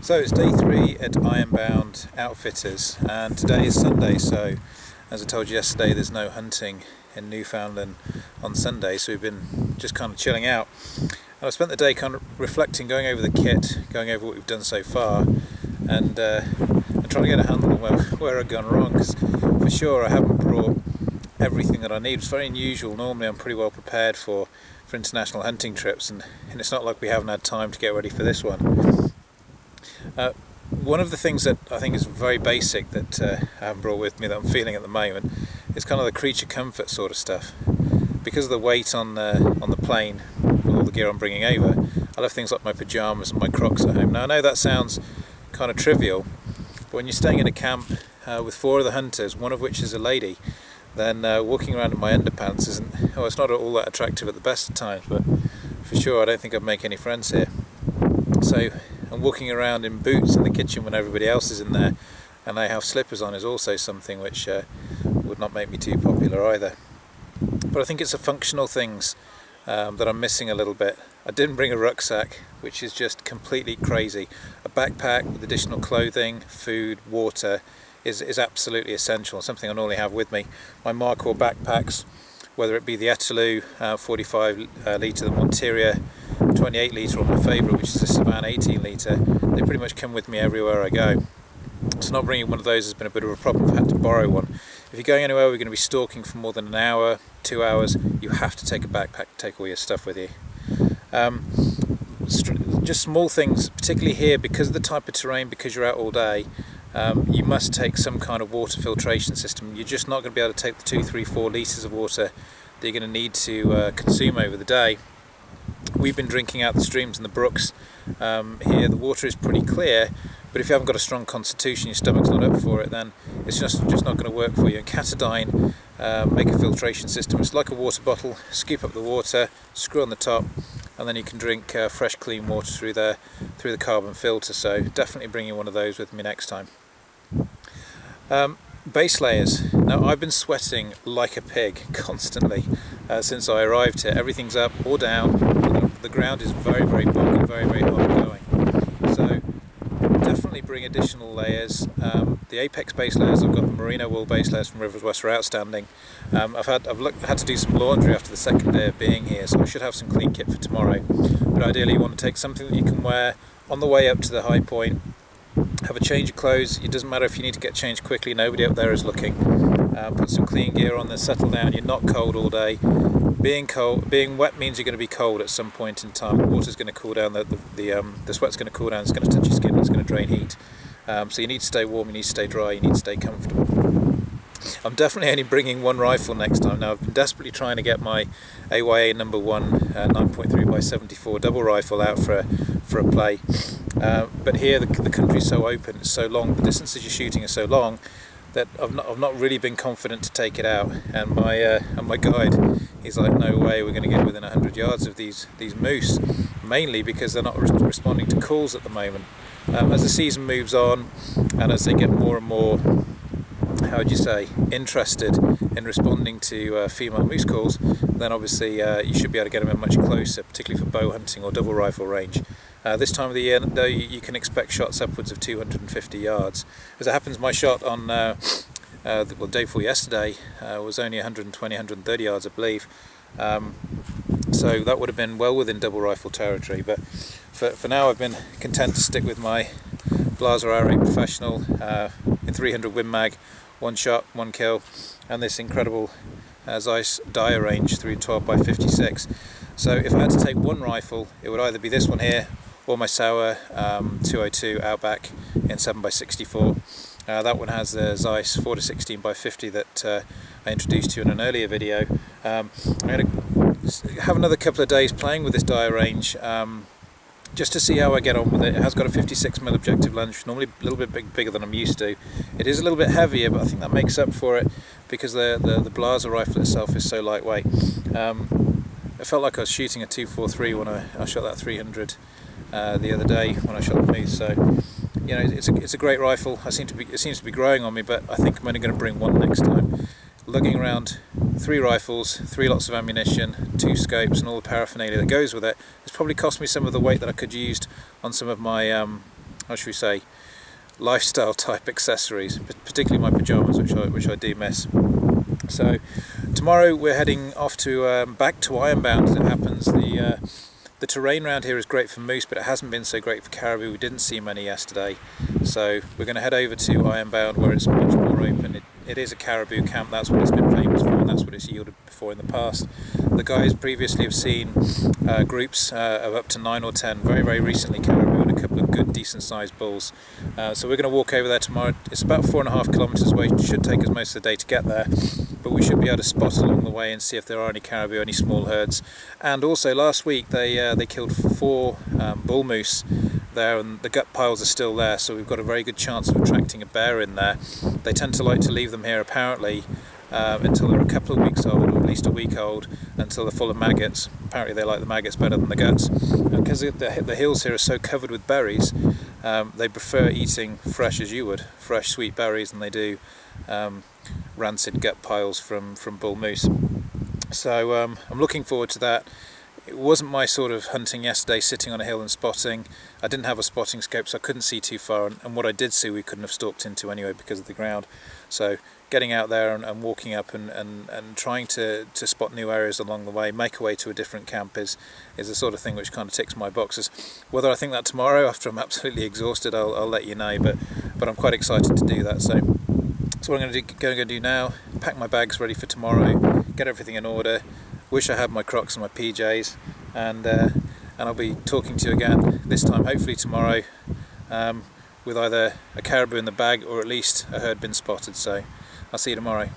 So it's day 3 at Ironbound Outfitters, and today is Sunday, so as I told you yesterday there's no hunting in Newfoundland on Sunday, so we've been just kind of chilling out. And I spent the day kind of reflecting, going over the kit, going over what we've done so far, and trying to get a handle on where I've gone wrong, because for sure I haven't brought everything that I need. It's very unusual. Normally I'm pretty well prepared for international hunting trips, and it's not like we haven't had time to get ready for this one. One of the things that I think is very basic that I haven't brought with me that I'm feeling at the moment is kind of the creature comfort sort of stuff. Because of the weight on the plane, all the gear I'm bringing over, I'll have things like my pyjamas and my Crocs at home. Now I know that sounds kind of trivial, but when you're staying in a camp with 4 other hunters, one of which is a lady, then walking around in my underpants isn't, it's not all that attractive at the best of times, but for sure I don't think I'd make any friends here. So, and walking around in boots in the kitchen when everybody else is in there and they have slippers on is also something which would not make me too popular either. But I think it's the functional things that I'm missing a little bit. I didn't bring a rucksack, which is just completely crazy. A backpack with additional clothing, food, water is absolutely essential, something I normally have with me. My Markor backpacks, whether it be the Etaloo 45 litre, the Monteria 28 litre, or my favourite, which is the Savan 18 litre, they pretty much come with me everywhere I go. So not bringing one of those has been a bit of a problem. I've had to borrow one. If you're going anywhere we're going to be stalking for more than an hour, 2 hours, you have to take a backpack to take all your stuff with you. Just small things, particularly here, because of the type of terrain, because you're out all day, you must take some kind of water filtration system. You're just not going to be able to take the 2, 3, 4 litres of water that you're going to need to consume over the day. We've been drinking out the streams and the brooks. Here the water is pretty clear, but if you haven't got a strong constitution, your stomach's not up for it, then it's just not going to work for you. And Catadine make a filtration system. It's like a water bottle. Scoop up the water, screw on the top, and then you can drink fresh clean water through the carbon filter. So definitely bringing one of those with me next time. Base layers. Now I've been sweating like a pig constantly since I arrived here. Everything's up or down. The ground is very, very boggy, very, very hot going. So definitely bring additional layers. The Apex base layers, I've got the merino wool base layers from Rivers West, are outstanding. I've had to do some laundry after the second day of being here, so I should have some clean kit for tomorrow. But ideally you want to take something that you can wear on the way up to the high point. Have a change of clothes. It doesn't matter if you need to get changed quickly, nobody up there is looking. Put some clean gear on, then settle down. You're not cold all day. Being wet means you're going to be cold at some point in time. The water's going to cool down, the sweat's going to cool down, it's going to touch your skin, it's going to drain heat. So you need to stay warm, you need to stay dry, you need to stay comfortable. I'm definitely only bringing one rifle next time. Now I've been desperately trying to get my AYA number 1 9.3x74 double rifle out for a play. But here the country's so open, it's so long, the distances you're shooting are so long that I've not really been confident to take it out. And my guide, he's like, no way, we're going to get within 100 yards of these moose, mainly because they're not responding to calls at the moment. As the season moves on and as they get more and more, how would you say, interested in responding to female moose calls, then obviously you should be able to get them in much closer, particularly for bow hunting or double rifle range. This time of the year, though, you can expect shots upwards of 250 yards. As it happens, my shot on the day before yesterday was only 120, 130 yards, I believe. So that would have been well within double rifle territory. But for now, I've been content to stick with my Blaser R8 Professional in 300 Win Mag, 1 shot, 1 kill, and this incredible Zeiss Dia range through 12x56. So if I had to take one rifle, it would either be this one here or my Sauer 202 Outback in 7x64. That one has the Zeiss 4-16x50 that I introduced to you in an earlier video. I'm going to have another couple of days playing with this Dia range just to see how I get on with it. It has got a 56mm objective lens, which is normally a little bit bigger than I'm used to. It is a little bit heavier, but I think that makes up for it because the Blaser rifle itself is so lightweight. I felt like I was shooting a 243 when I shot that 300 the other day when I shot the moose. So you know, it's a great rifle. It seems to be growing on me, but I think I'm only going to bring one next time. Lugging around 3 rifles, 3 lots of ammunition, 2 scopes and all the paraphernalia that goes with it, it's probably cost me some of the weight that I could have used on some of my how should we say, lifestyle type accessories, particularly my pyjamas, which I do miss. So tomorrow we're heading off to back to Ironbound, as it happens. The terrain around here is great for moose, but it hasn't been so great for caribou. We didn't see many yesterday, so we're going to head over to Ironbound where it's much more open. It is a caribou camp, that's what it's been famous for, and that's what it's yielded before in the past. The guys previously have seen groups of up to 9 or 10, very recently caribou, and a couple of good decent sized bulls. So we're going to walk over there tomorrow. It's about 4.5 kilometres away. It should take us most of the day to get there, but we should be able to spot along the way and see if there are any caribou, any small herds. And also last week they killed 4 bull moose there, and the gut piles are still there, so we've got a very good chance of attracting a bear in there. They tend to like to leave them here apparently until they're a couple of weeks old, or at least a week old, until they're full of maggots. Apparently they like the maggots better than the guts. And because the hills here are so covered with berries, they prefer eating fresh, as you would, fresh sweet berries, than they do rancid gut piles from bull moose. So I'm looking forward to that. It wasn't my sort of hunting yesterday, sitting on a hill and spotting. I didn't have a spotting scope, so I couldn't see too far, and what I did see we couldn't have stalked into anyway because of the ground. So getting out there and walking up and trying to spot new areas along the way, make a way to a different camp is the sort of thing which kind of ticks my boxes. Whether I think that tomorrow, after I'm absolutely exhausted, I'll let you know, but I'm quite excited to do that. So what I'm going to do now, pack my bags ready for tomorrow, get everything in order. Wish I had my Crocs and my PJs, and I'll be talking to you again this time, hopefully tomorrow, with either a caribou in the bag or at least a herd been spotted. So I'll see you tomorrow.